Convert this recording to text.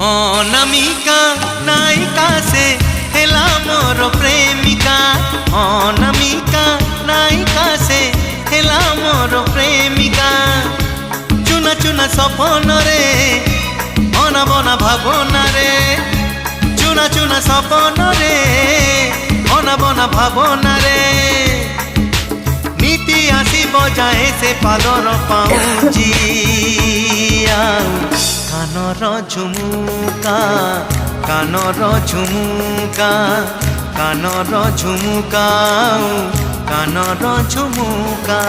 अनामिका नायिका से हेला मोर प्रेमिका। अनामिका नायिका से हेला मोर प्रेमिका। चुना चुना सपन रे अना बना भावना रे। चुना चुना सपन रे अना बना भावना रे। नीति आसी बजाए से पादर पाउची कानर झुमुका कानर झुमुका कानर झुमुका कानर झुमुका।